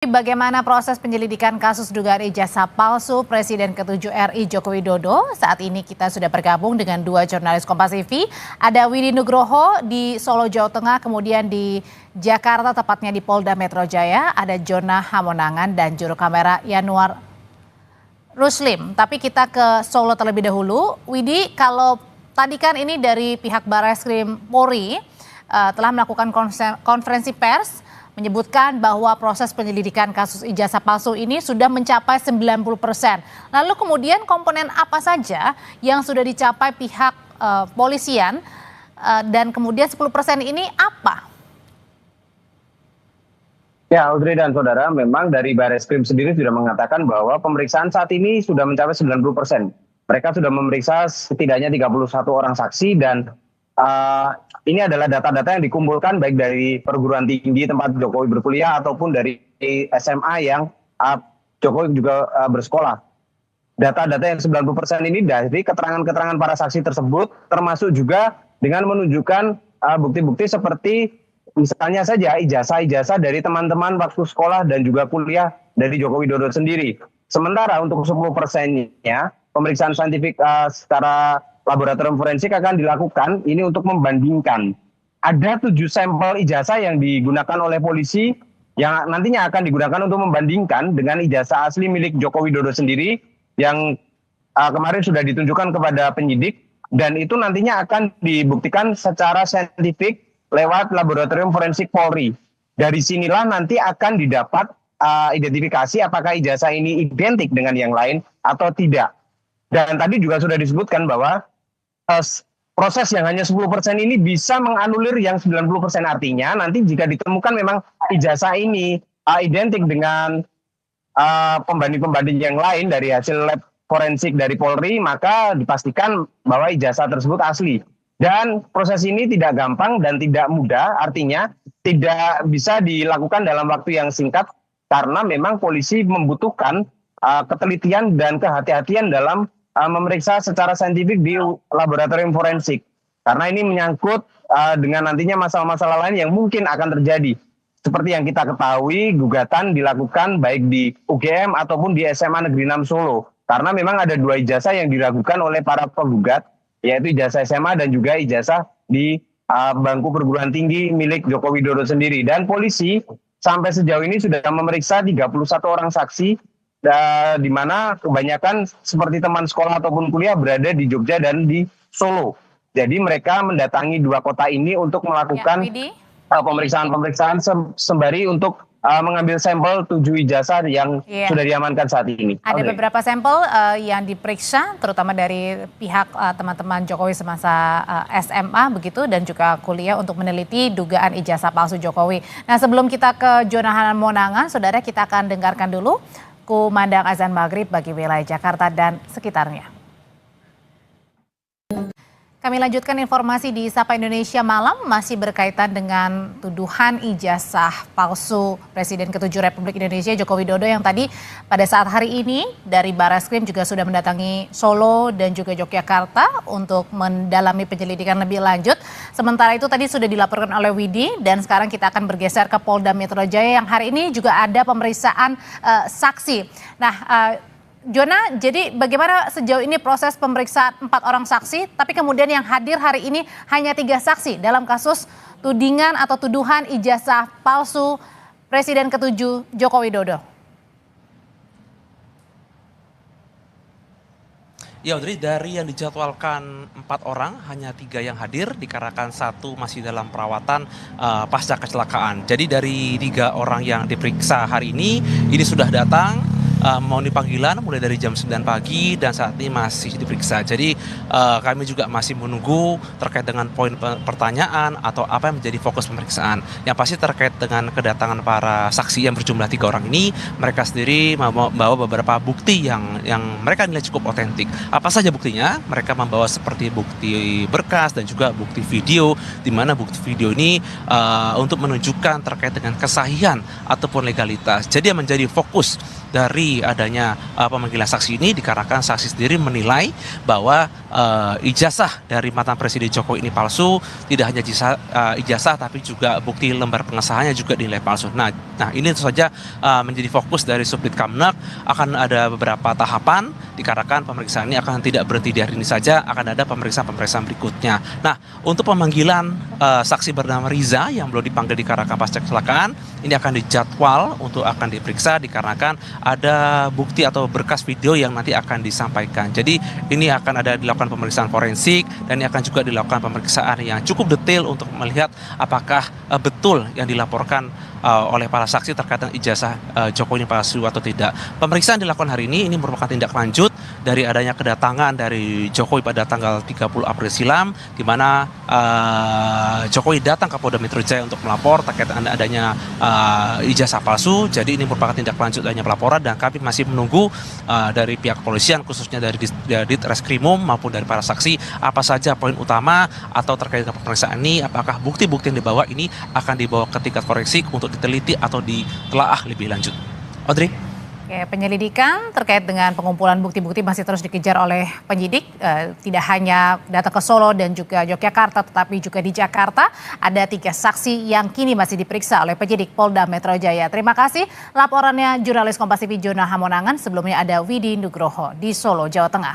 Bagaimana proses penyelidikan kasus dugaan ijazah palsu Presiden ke-7 RI Joko Widodo? Saat ini kita sudah bergabung dengan dua jurnalis Kompas TV. Ada Widi Nugroho di Solo, Jawa Tengah, kemudian di Jakarta, tepatnya di Polda Metro Jaya. Ada Jona Hamonangan dan juru kamera Yanuar Ruslim. Tapi kita ke Solo terlebih dahulu. Widi, kalau tadi kan ini dari pihak Barreskrim Polri telah melakukan konferensi pers menyebutkan bahwa proses penyelidikan kasus ijazah palsu ini sudah mencapai 90%. Lalu kemudian komponen apa saja yang sudah dicapai pihak polisian dan kemudian 10% ini apa? Ya, Audrey dan saudara, memang dari Barreskrim sendiri sudah mengatakan bahwa pemeriksaan saat ini sudah mencapai 90%. Mereka sudah memeriksa setidaknya 31 orang saksi dan ini adalah data-data yang dikumpulkan baik dari perguruan tinggi tempat Jokowi berkuliah ataupun dari SMA yang Jokowi juga bersekolah. Data-data yang 90% ini dari keterangan-keterangan para saksi tersebut, termasuk juga dengan menunjukkan bukti-bukti seperti misalnya saja ijazah-ijazah dari teman-teman waktu sekolah dan juga kuliah dari Joko Widodo sendiri. Sementara untuk 10%-nya, pemeriksaan saintifik secara laboratorium forensik akan dilakukan ini untuk membandingkan. Ada 7 sampel ijazah yang digunakan oleh polisi yang nantinya akan digunakan untuk membandingkan dengan ijazah asli milik Joko Widodo sendiri yang kemarin sudah ditunjukkan kepada penyidik dan itu nantinya akan dibuktikan secara saintifik lewat laboratorium forensik Polri. Dari sinilah nanti akan didapat identifikasi apakah ijazah ini identik dengan yang lain atau tidak. Dan tadi juga sudah disebutkan bahwa proses yang hanya 10% ini bisa menganulir yang 90%, artinya nanti jika ditemukan memang ijazah ini identik dengan pembanding-pembanding yang lain dari hasil lab forensik dari Polri, maka dipastikan bahwa ijazah tersebut asli. Dan proses ini tidak gampang dan tidak mudah, artinya tidak bisa dilakukan dalam waktu yang singkat karena memang polisi membutuhkan ketelitian dan kehati-hatian dalam memeriksa secara saintifik di laboratorium forensik. Karena ini menyangkut dengan nantinya masalah-masalah lain yang mungkin akan terjadi. Seperti yang kita ketahui, gugatan dilakukan baik di UGM ataupun di SMA Negeri 6 Solo. Karena memang ada 2 ijazah yang diragukan oleh para penggugat, yaitu ijazah SMA dan juga ijazah di bangku perguruan tinggi milik Joko Widodo sendiri. Dan polisi sampai sejauh ini sudah memeriksa 31 orang saksi, di mana kebanyakan seperti teman sekolah ataupun kuliah berada di Jogja dan di Solo. Jadi mereka mendatangi 2 kota ini untuk melakukan pemeriksaan-pemeriksaan sembari untuk mengambil sampel 7 ijazah yang sudah diamankan saat ini. Ada beberapa sampel yang diperiksa, terutama dari pihak teman-teman Jokowi semasa SMA begitu dan juga kuliah untuk meneliti dugaan ijazah palsu Jokowi. Nah, sebelum kita ke Jona Hamonangan, saudara, kita akan dengarkan dulu kumandang azan maghrib bagi wilayah Jakarta dan sekitarnya. Kami lanjutkan informasi di Sapa Indonesia Malam, masih berkaitan dengan tuduhan ijazah palsu Presiden ke-7 Republik Indonesia Joko Widodo yang tadi pada saat hari ini dari Barreskrim juga sudah mendatangi Solo dan juga Yogyakarta untuk mendalami penyelidikan lebih lanjut. Sementara itu tadi sudah dilaporkan oleh Widi dan sekarang kita akan bergeser ke Polda Metro Jaya yang hari ini juga ada pemeriksaan saksi. Nah, Jona, jadi bagaimana sejauh ini proses pemeriksaan 4 orang saksi, tapi kemudian yang hadir hari ini hanya 3 saksi dalam kasus tudingan atau tuduhan ijazah palsu Presiden ke-7 Joko Widodo? Ya, Audrey, dari yang dijadwalkan 4 orang, hanya 3 yang hadir, dikarenakan 1 masih dalam perawatan pasca kecelakaan. Jadi dari 3 orang yang diperiksa hari ini sudah datang, mau dipanggilan mulai dari jam 9 pagi dan saat ini masih diperiksa. Jadi kami juga masih menunggu terkait dengan poin pertanyaan atau apa yang menjadi fokus pemeriksaan. Yang pasti terkait dengan kedatangan para saksi yang berjumlah 3 orang ini, mereka sendiri membawa beberapa bukti yang mereka nilai cukup otentik. Apa saja buktinya? Mereka membawa seperti bukti berkas dan juga bukti video, di mana bukti video ini untuk menunjukkan terkait dengan kesahihan ataupun legalitas. Jadi yang menjadi fokus dari adanya pemanggilan saksi ini dikarenakan saksi sendiri menilai bahwa ijazah dari mantan Presiden Jokowi ini palsu, tidak hanya ijazah tapi juga bukti lembar pengesahannya juga dinilai palsu. Nah ini tentu saja menjadi fokus dari Subdit Kamnak. Akan ada beberapa tahapan dikarenakan pemeriksaan ini akan tidak berhenti di hari ini saja, akan ada pemeriksaan berikutnya. Nah, untuk pemanggilan saksi bernama Riza yang belum dipanggil dikarenakan pasca kecelakaan, ini akan dijadwal untuk akan diperiksa dikarenakan ada bukti atau berkas video yang nanti akan disampaikan. Jadi ini akan ada dilakukan pemeriksaan forensik dan ini akan juga dilakukan pemeriksaan yang cukup detail untuk melihat apakah betul yang dilaporkan oleh para saksi terkait dengan ijazah Jokowi ini palsu atau tidak. Pemeriksaan dilakukan hari ini merupakan tindak lanjut dari adanya kedatangan dari Jokowi pada tanggal 30 April silam, di mana Jokowi datang ke Polda Metro Jaya untuk melapor terkait adanya ijazah palsu. Jadi ini merupakan tindak lanjut adanya pelaporan dan kami masih menunggu dari pihak kepolisian, khususnya dari Ditreskrimum maupun dari para saksi, apa saja poin utama atau terkait dengan pemeriksaan ini, apakah bukti-bukti yang dibawa ini akan dibawa ke tingkat forensik untuk diteliti atau ditelaah lebih lanjut. Audrey? Oke, penyelidikan terkait dengan pengumpulan bukti-bukti masih terus dikejar oleh penyidik. Tidak hanya datang ke Solo dan juga Yogyakarta, tetapi juga di Jakarta ada 3 saksi yang kini masih diperiksa oleh penyidik Polda Metro Jaya. Terima kasih laporannya jurnalis Kompas TV Jona Hamonangan. Sebelumnya ada Widi Nugroho di Solo, Jawa Tengah.